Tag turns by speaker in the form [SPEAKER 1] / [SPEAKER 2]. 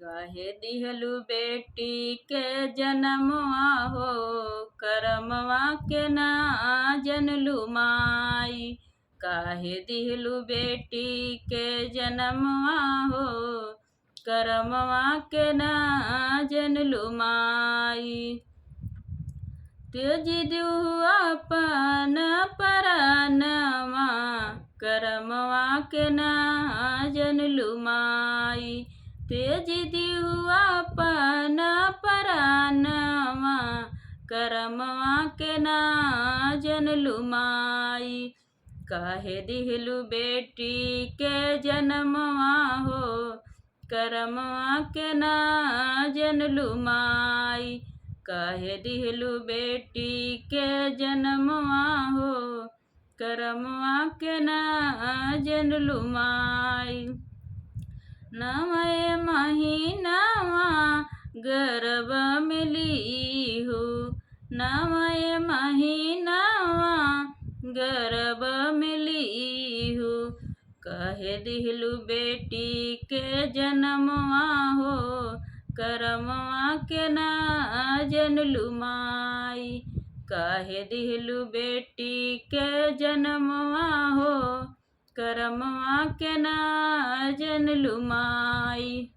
[SPEAKER 1] काहे दिहलु बेटी के जनमवा हो, करमवा के ना जनलु माई। काहे दिहलु बेटी के जनमवा हो, करमवा के ना जनलु माई। तेजी दिहु अपन परानवा, करमवा के ना जनलु माई। तेजी दिहु अपन परानवा, करमवा के ना जनलु माई। काहे दिहलु बेटी के जनमवा हो, करमवा के ना जनलु माई। काहे दिहलु बेटी के जनमवा हो, करमवा के ना जनलु माई। नवय महीनावा गर्भ में लीहु, नवय महीनावा गर्भ में लीहु। काहे दिहलु बेटी के जनमवा हो, करमवा के ना जनलु माई। काहे दिहलु बेटी के जनमवा हो, करमवा के ना जनलु माई।